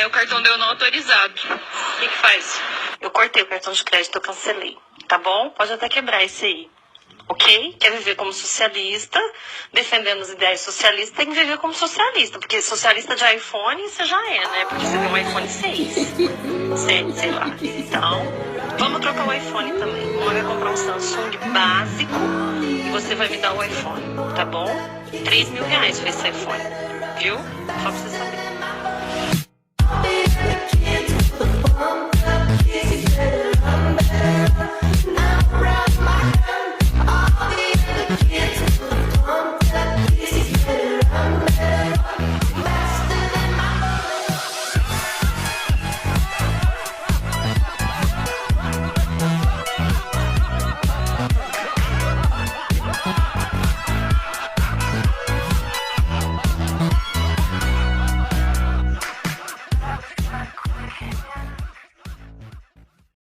o cartão deu não autorizado. O que faz? Eu cortei o cartão de crédito, eu cancelei. Tá bom? Pode até quebrar esse aí. Ok? Quer viver como socialista, defendendo os ideais socialistas, tem que viver como socialista. Porque socialista de iPhone você já é, né? Porque você tem um iPhone 6. Sei lá. Então, vamos trocar o iPhone também. Uma vai comprar um Samsung básico e você vai me dar o iPhone, tá bom? R$3.000 por esse iPhone, viu? Só pra você saber.